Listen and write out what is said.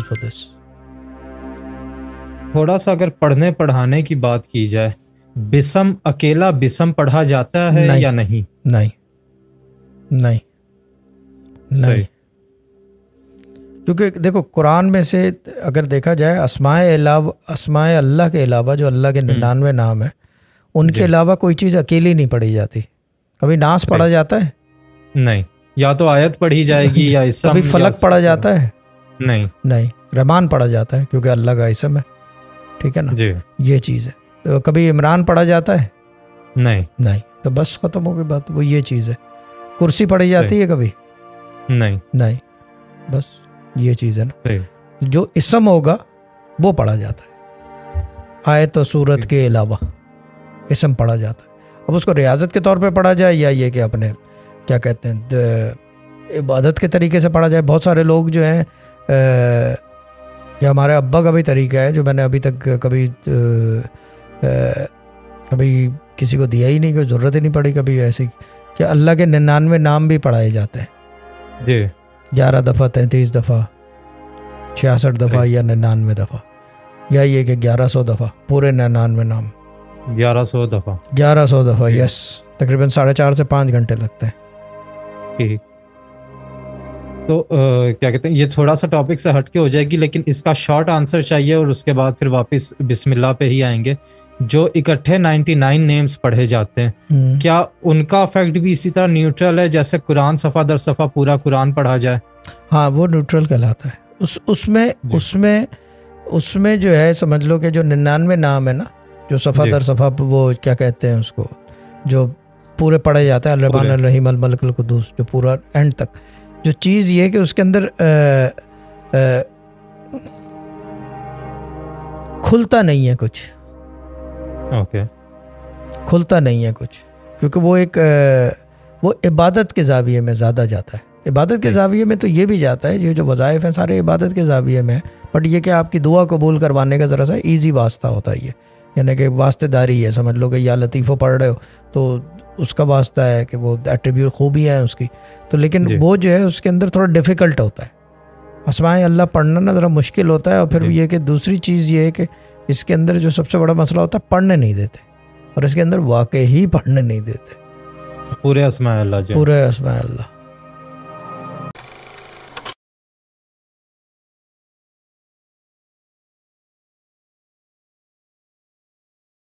for this. تھوڑا سا اگر پڑھنے پڑھانے کی بات کی جائے، بسم اکیلا بسم پڑھا جاتا ہے یا نہیں؟ نہیں نہیں نہیں، کیونکہ دیکھو قرآن میں سے اگر دیکھا جائے اسماء اللہ کے علاوہ جو اللہ کے 99 نام ہیں ان کے علاوہ کوئی چیز اکیلی نہیں پڑھی جاتی. کبھی ناس پڑھا جاتا ہے؟ نہیں. یا تو آیت پڑھی جائے گی یا اسم. کبھی فلک پڑھا جاتا ہے؟ نہیں نہیں. رحمان پڑھا جاتا ہے کیونکہ اللہ کا اسم ہے، ٹھیک ہے نا جی. یہ چیز ہے. تو کبھی عمران پڑھا جاتا ہے؟ نہیں نہیں. تو بس ختم ہو گئی بات. وہ یہ چیز ہے. کرسی پڑھی جاتی ہے کبھی؟ نہیں نہیں. بس یہ چیز ہے نا. جو اسم ہوگا وہ پڑھا جاتا ہے، آیت و سورت کے علاوہ اسم پڑھا جاتا ہے. اب اس کو ریاضت کے طور پہ پڑھا جائے یا یہ کہ اپنے کیا کہتے ہیں عبادت کے طریقے سے پڑھا جائے. بہت سارے لوگ جو ہیں یا ہمارے ابا کا بھی طریقہ ہے جو میں نے ابھی تک کبھی کسی کو دیا ہی نہیں، کوئی ضرورت ہی نہیں پڑی کبھی ایسی، کہ اللہ کے 99 نام بھی پڑھائے جاتے ہیں جی. 11 دفعہ 33 دفعہ 66 دفعہ یا 99 دفعہ، یا یہ کہ 1100 دفعہ پورے 99 نام. 1100 دفعہ 1100 دفعہ یس. تقریباً 4.5 سے 5 گھنٹے لگتے ہیں. ٹھیک. تو کیا کہتے ہیں، یہ تھوڑا سا ٹاپک سے ہٹ کے ہو جائے گی لیکن اس کا شارٹ آنسر چاہیے اور اس کے بعد پھر واپس بسم اللہ پہ ہی آئیں گے. جو اکٹھے 99 نیمز پڑھے جاتے ہیں، کیا ان کا افیکٹ بھی اسی طرح نیوٹرل ہے جیسے قرآن صفحہ در صفحہ پورا قرآن پڑھا جائے؟ ہاں وہ نیوٹرل کہلاتا ہے. اس میں جو ہے سمجھ لو کہ جو 99 نام ہے نا، جو صفحہ در صفحہ وہ کیا کہتے ہیں اس کو، جو پورے پڑھے جاتے ہیں الرحمن الرحیم الملک القدوس، جو پورا اینڈ تک. جو چیز یہ کہ اس کے اندر کھلتا نہیں ہے کچھ. اوکے. کھلتا نہیں ہے کچھ، کیونکہ وہ عبادت کے زاویے میں زیادہ جاتا ہے. عبادت کے زاویے میں تو یہ بھی جاتا ہے، یہ جو وظائف ہیں سارے عبادت کے زاویے میں، بٹ یہ کہ آپ کی دعا قبول کروانے کا ذرا سا ایزی واسطہ ہوتا ہے، یعنی کہ واسطے داری ہے. سمجھ لو کہ یا لطیفہ پڑھ رہے ہو تو اس کا واسطہ ہے کہ وہ ایٹریبیوٹ خوبی ہے اس کی، تو لیکن وہ جو ہے اس کے اندر تھوڑا ڈیفیکلٹ ہوتا ہے. اسماء اللہ پڑھنا نا ذرا مشکل ہوتا ہے. اور پھر یہ کہ دوسری چیز یہ ہے کہ اس کے اندر جو سب سے بڑا مسئلہ ہوتا ہے، پڑھنے نہیں دیتے، اور اس کے اندر واقعی پڑھنے نہیں دیتے پورے اسماء اللہ. پورے اسماء اللہ